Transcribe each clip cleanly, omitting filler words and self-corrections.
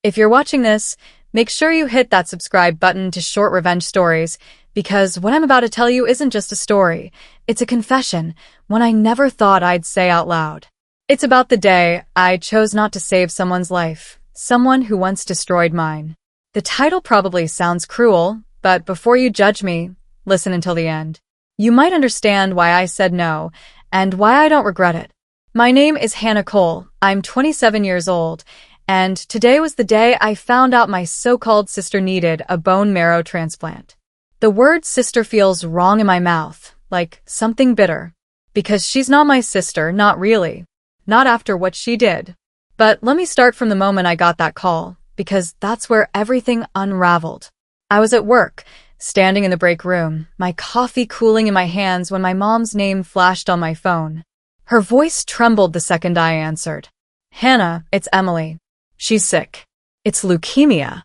If you're watching this, make sure you hit that subscribe button to Short Revenge Stories, because what I'm about to tell you isn't just a story. It's a confession, one I never thought I'd say out loud. It's about the day I chose not to save someone's life, someone who once destroyed mine. The title probably sounds cruel, but before you judge me, listen until the end. You might understand why I said no, and why I don't regret it. My name is Hannah Cole. I'm 27 years old, and today was the day I found out my so-called sister needed a bone marrow transplant. The word sister feels wrong in my mouth, like something bitter. Because she's not my sister, not really. Not after what she did. But let me start from the moment I got that call, because that's where everything unraveled. I was at work, standing in the break room, my coffee cooling in my hands when my mom's name flashed on my phone. Her voice trembled the second I answered. "Hannah, it's Emily. She's sick. It's leukemia."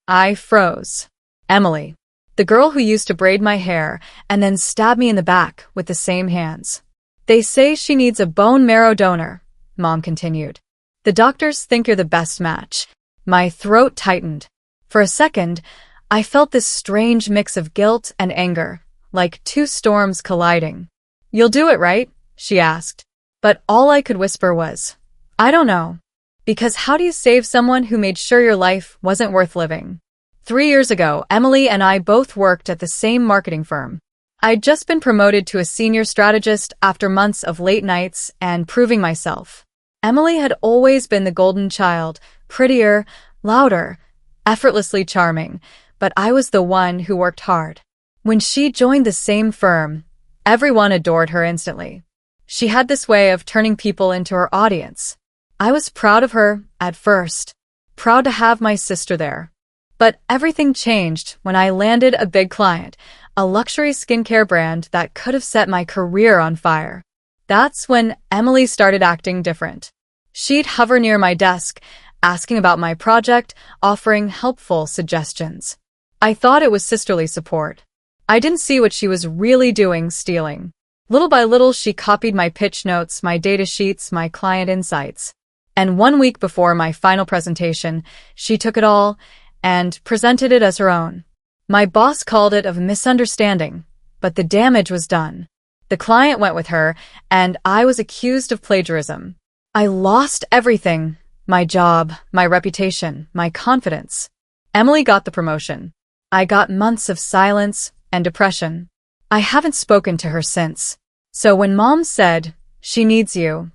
I froze. Emily. The girl who used to braid my hair and then stab me in the back with the same hands. "They say she needs a bone marrow donor," Mom continued. "The doctors think you're the best match." My throat tightened. For a second, I felt this strange mix of guilt and anger, like two storms colliding. "You'll do it, right?" she asked. But all I could whisper was, "I don't know." Because how do you save someone who made sure your life wasn't worth living? 3 years ago, Emily and I both worked at the same marketing firm. I'd just been promoted to a senior strategist after months of late nights and proving myself. Emily had always been the golden child, prettier, louder, effortlessly charming, but I was the one who worked hard. When she joined the same firm, everyone adored her instantly. She had this way of turning people into her audience. I was proud of her at first, proud to have my sister there. But everything changed when I landed a big client, a luxury skincare brand that could have set my career on fire. That's when Emily started acting different. She'd hover near my desk, asking about my project, offering helpful suggestions. I thought it was sisterly support. I didn't see what she was really doing, stealing. Little by little, she copied my pitch notes, my data sheets, my client insights. And 1 week before my final presentation, she took it all and presented it as her own. My boss called it a misunderstanding, but the damage was done. The client went with her, and I was accused of plagiarism. I lost everything: my job, my reputation, my confidence. Emily got the promotion. I got months of silence and depression. I haven't spoken to her since. So when Mom said, "She needs you,"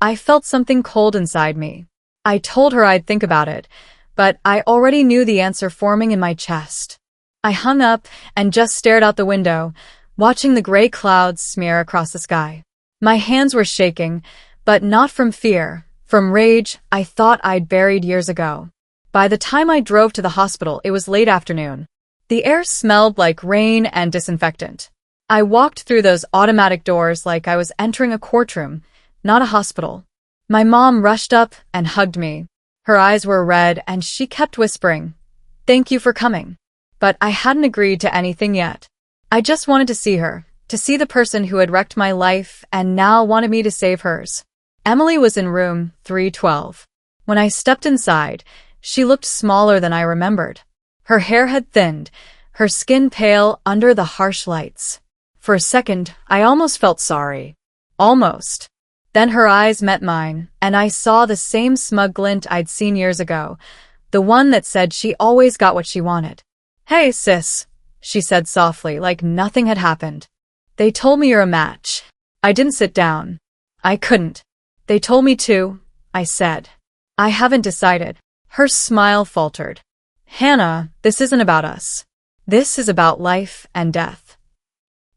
I felt something cold inside me. I told her I'd think about it, but I already knew the answer forming in my chest. I hung up and just stared out the window, watching the gray clouds smear across the sky. My hands were shaking, but not from fear, from rage I thought I'd buried years ago. By the time I drove to the hospital, it was late afternoon. The air smelled like rain and disinfectant. I walked through those automatic doors like I was entering a courtroom, not a hospital. My mom rushed up and hugged me. Her eyes were red and she kept whispering, "Thank you for coming." But I hadn't agreed to anything yet. I just wanted to see her, to see the person who had wrecked my life and now wanted me to save hers. Emily was in room 312. When I stepped inside, she looked smaller than I remembered. Her hair had thinned, her skin pale under the harsh lights. For a second, I almost felt sorry. Almost. Then her eyes met mine, and I saw the same smug glint I'd seen years ago, the one that said she always got what she wanted. "Hey, sis," she said softly, like nothing had happened. "They told me you're a match." I didn't sit down. I couldn't. "They told me to," I said. "I haven't decided." Her smile faltered. "Hannah, this isn't about us. This is about life and death."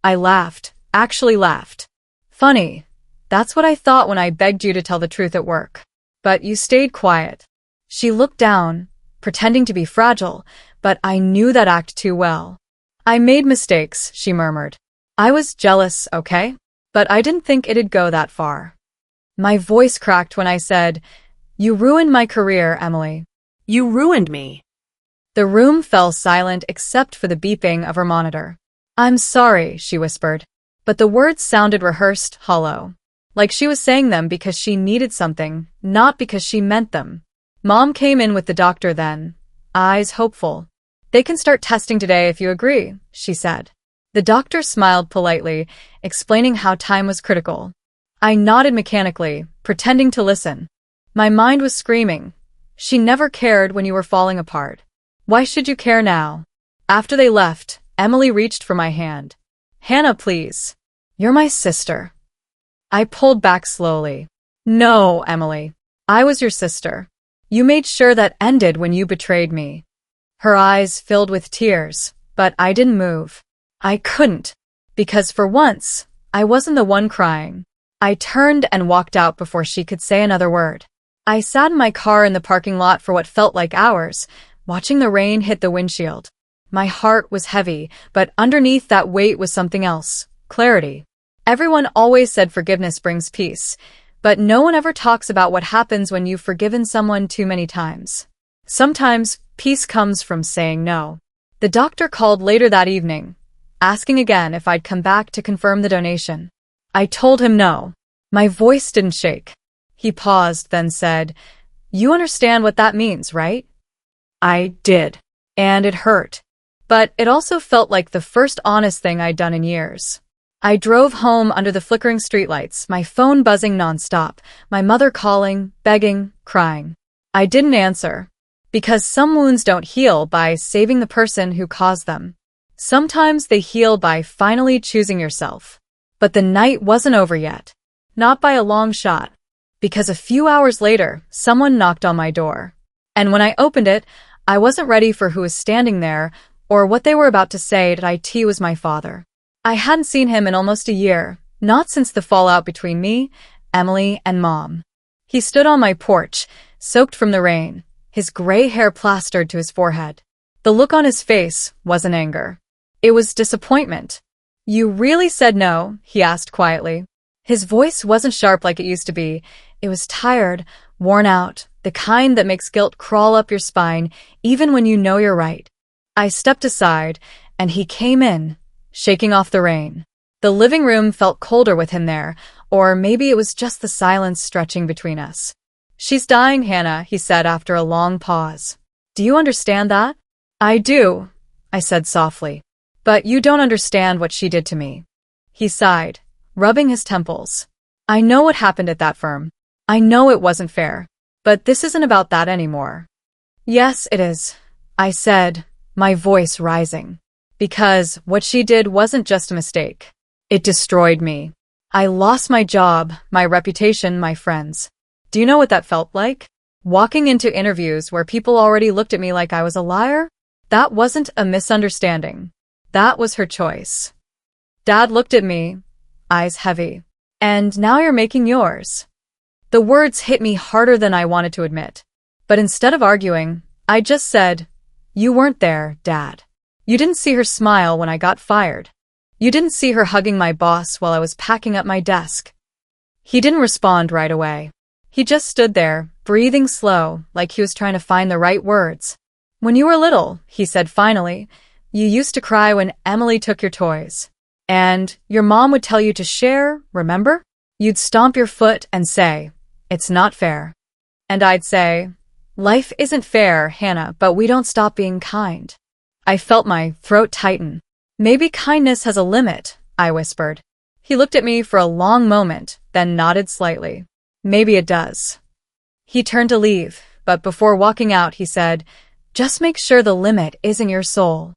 I laughed, actually laughed. "Funny. That's what I thought when I begged you to tell the truth at work. But you stayed quiet." She looked down, pretending to be fragile, but I knew that act too well. "I made mistakes," she murmured. "I was jealous, okay? But I didn't think it'd go that far." My voice cracked when I said, "You ruined my career, Emily." "You ruined me." The room fell silent except for the beeping of her monitor. "I'm sorry," she whispered. But the words sounded rehearsed, hollow. Like she was saying them because she needed something, not because she meant them. Mom came in with the doctor then, eyes hopeful. They can start testing today if you agree, she said. The doctor smiled politely, explaining how time was critical. I nodded mechanically, pretending to listen. My mind was screaming. She never cared when you were falling apart. Why should you care now? After they left, Emily reached for my hand. Hannah, please. You're my sister. I pulled back slowly. No, Emily. I was your sister. You made sure that ended when you betrayed me. Her eyes filled with tears, but I didn't move. I couldn't, because for once, I wasn't the one crying. I turned and walked out before she could say another word. I sat in my car in the parking lot for what felt like hours, watching the rain hit the windshield. My heart was heavy, but underneath that weight was something else, clarity. Everyone always said forgiveness brings peace, but no one ever talks about what happens when you've forgiven someone too many times. Sometimes, peace comes from saying no. The doctor called later that evening, asking again if I'd come back to confirm the donation. I told him no. My voice didn't shake. He paused, then said, You understand what that means, right? I did. And it hurt. But it also felt like the first honest thing I'd done in years. I drove home under the flickering streetlights, my phone buzzing nonstop, my mother calling, begging, crying. I didn't answer. Because some wounds don't heal by saving the person who caused them. Sometimes they heal by finally choosing yourself. But the night wasn't over yet. Not by a long shot. Because a few hours later, someone knocked on my door. And when I opened it, I wasn't ready for who was standing there or what they were about to say. It was my father. I hadn't seen him in almost a year, not since the fallout between me, Emily, and Mom. He stood on my porch, soaked from the rain, his gray hair plastered to his forehead. The look on his face wasn't anger. It was disappointment. You really said no? He asked quietly. His voice wasn't sharp like it used to be. It was tired, worn out, the kind that makes guilt crawl up your spine even when you know you're right. I stepped aside, and he came in, shaking off the rain. The living room felt colder with him there, or maybe it was just the silence stretching between us. She's dying, Hannah, he said after a long pause. Do you understand that? I do, I said softly. But you don't understand what she did to me. He sighed, rubbing his temples. I know what happened at that firm. I know it wasn't fair. But this isn't about that anymore. Yes, it is, I said, my voice rising. Because what she did wasn't just a mistake. It destroyed me. I lost my job, my reputation, my friends. Do you know what that felt like? Walking into interviews where people already looked at me like I was a liar? That wasn't a misunderstanding. That was her choice. Dad looked at me, eyes heavy. And now you're making yours. The words hit me harder than I wanted to admit. But instead of arguing, I just said, You weren't there, Dad. You didn't see her smile when I got fired. You didn't see her hugging my boss while I was packing up my desk. He didn't respond right away. He just stood there, breathing slow, like he was trying to find the right words. When you were little, he said finally, you used to cry when Emily took your toys. And your mom would tell you to share, remember? You'd stomp your foot and say, It's not fair. And I'd say, Life isn't fair, Hannah, but we don't stop being kind. I felt my throat tighten. Maybe kindness has a limit, I whispered. He looked at me for a long moment, then nodded slightly. Maybe it does. He turned to leave, but before walking out, he said, Just make sure the limit isn't your soul.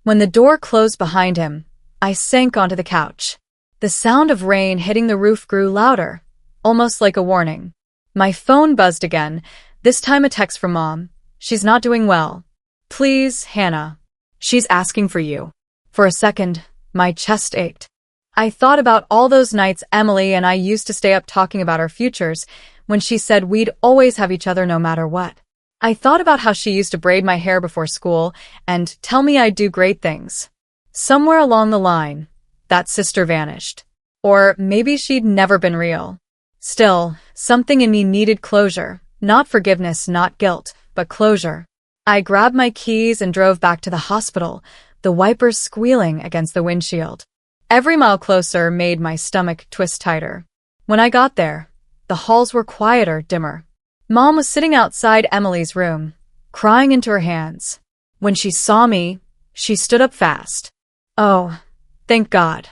When the door closed behind him, I sank onto the couch. The sound of rain hitting the roof grew louder, almost like a warning. My phone buzzed again, this time a text from Mom. She's not doing well. Please, Hannah. She's asking for you. For a second, my chest ached. I thought about all those nights Emily and I used to stay up talking about our futures when she said we'd always have each other no matter what. I thought about how she used to braid my hair before school and tell me I'd do great things. Somewhere along the line, that sister vanished. Or maybe she'd never been real. Still, something in me needed closure. Not forgiveness, not guilt, but closure. I grabbed my keys and drove back to the hospital, the wipers squealing against the windshield. Every mile closer made my stomach twist tighter. When I got there, the halls were quieter, dimmer. Mom was sitting outside Emily's room, crying into her hands. When she saw me, she stood up fast. "Oh, thank God."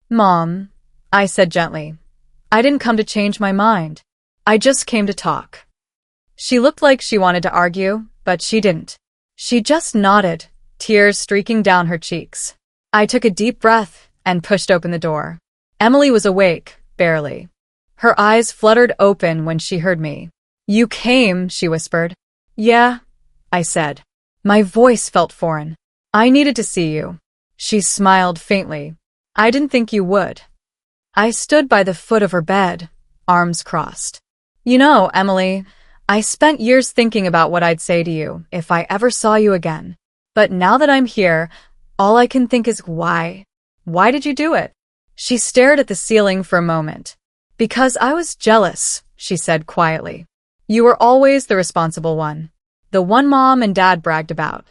"Mom," I said gently, "I didn't come to change my mind. I just came to talk." She looked like she wanted to argue, but she didn't. She just nodded, tears streaking down her cheeks. I took a deep breath and pushed open the door. Emily was awake, barely. Her eyes fluttered open when she heard me. "You came," she whispered. "Yeah," I said. My voice felt foreign. "I needed to see you." She smiled faintly. "I didn't think you would." I stood by the foot of her bed, arms crossed. "You know, Emily, I spent years thinking about what I'd say to you if I ever saw you again. But now that I'm here, all I can think is why? Why did you do it?" She stared at the ceiling for a moment. "Because I was jealous," she said quietly. "You were always the responsible one. The one Mom and Dad bragged about.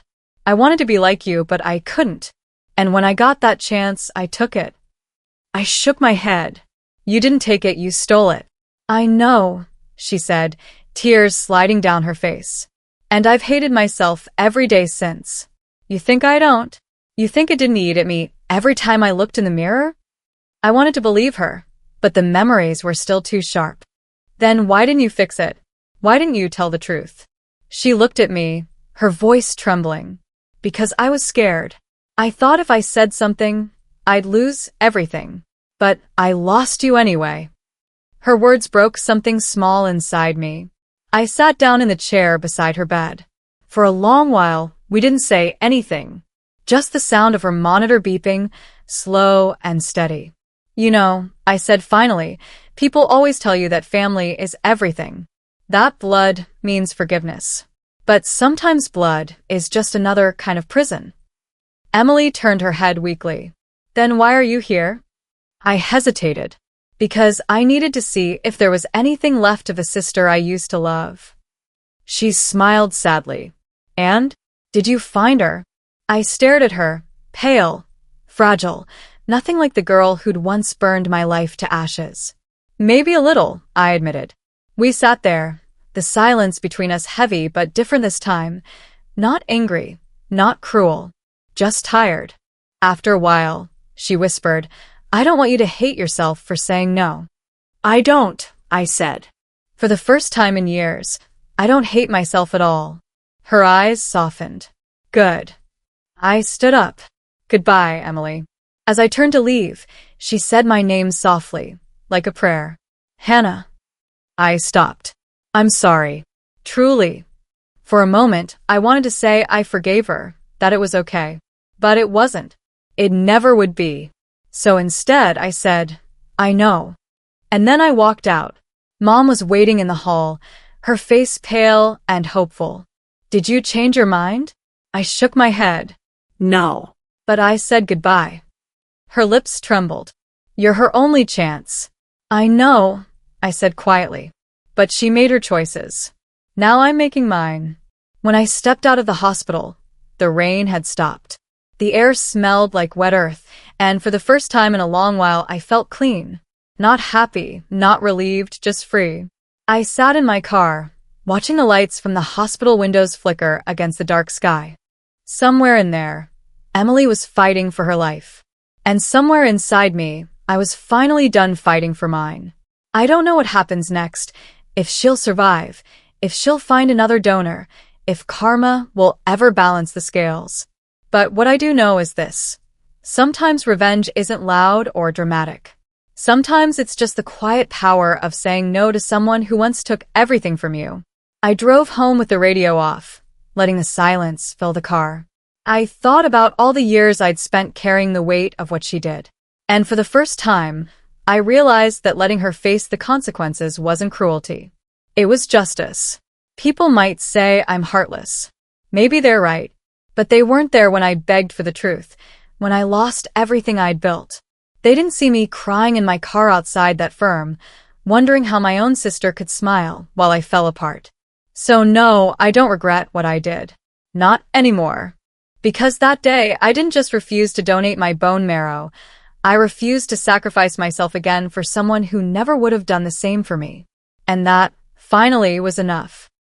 I wanted to be like you, but I couldn't. And when I got that chance, I took it." I shook my head. "You didn't take it, you stole it." "I know," she said, tears sliding down her face. "And I've hated myself every day since." "You think I don't? You think it didn't eat at me every time I looked in the mirror?" I wanted to believe her, but the memories were still too sharp. "Then why didn't you fix it? Why didn't you tell the truth?" She looked at me, her voice trembling. "Because I was scared. I thought if I said something, I'd lose everything. But I lost you anyway." Her words broke something small inside me. I sat down in the chair beside her bed. For a long while, we didn't say anything. Just the sound of her monitor beeping, slow and steady. "You know," I said finally, "people always tell you that family is everything. That blood means forgiveness. But sometimes blood is just another kind of prison." Emily turned her head weakly. "Then why are you here?" I hesitated. "Because I needed to see if there was anything left of the sister I used to love." She smiled sadly. "And? Did you find her?" I stared at her, pale, fragile, nothing like the girl who'd once burned my life to ashes. "Maybe a little," I admitted. We sat there, the silence between us heavy but different this time. Not angry, not cruel, just tired. After a while, she whispered, "I don't want you to hate yourself for saying no." "I don't," I said. "For the first time in years, I don't hate myself at all." Her eyes softened. "Good." I stood up. "Goodbye, Emily." As I turned to leave, she said my name softly, like a prayer. "Hannah." I stopped. "I'm sorry. Truly." For a moment, I wanted to say I forgave her, that it was okay. But it wasn't. It never would be. So instead, I said, "I know." And then I walked out. Mom was waiting in the hall, her face pale and hopeful. "Did you change your mind?" I shook my head. "No." But I said goodbye. Her lips trembled. "You're her only chance." "I know," I said quietly. But she made her choices. Now I'm making mine. When I stepped out of the hospital, the rain had stopped. The air smelled like wet earth, and for the first time in a long while I felt clean. Not happy, not relieved, just free. I sat in my car, watching the lights from the hospital windows flicker against the dark sky. Somewhere in there, Emily was fighting for her life. And somewhere inside me, I was finally done fighting for mine. I don't know what happens next, if she'll survive, if she'll find another donor, if karma will ever balance the scales. But what I do know is this. Sometimes revenge isn't loud or dramatic. Sometimes it's just the quiet power of saying no to someone who once took everything from you. I drove home with the radio off, letting the silence fill the car. I thought about all the years I'd spent carrying the weight of what she did. And for the first time, I realized that letting her face the consequences wasn't cruelty. It was justice. People might say I'm heartless. Maybe they're right. But they weren't there when I begged for the truth, when I lost everything I'd built. They didn't see me crying in my car outside that firm, wondering how my own sister could smile while I fell apart. So no, I don't regret what I did. Not anymore. Because that day, I didn't just refuse to donate my bone marrow. I refused to sacrifice myself again for someone who never would have done the same for me. And that, finally was enough.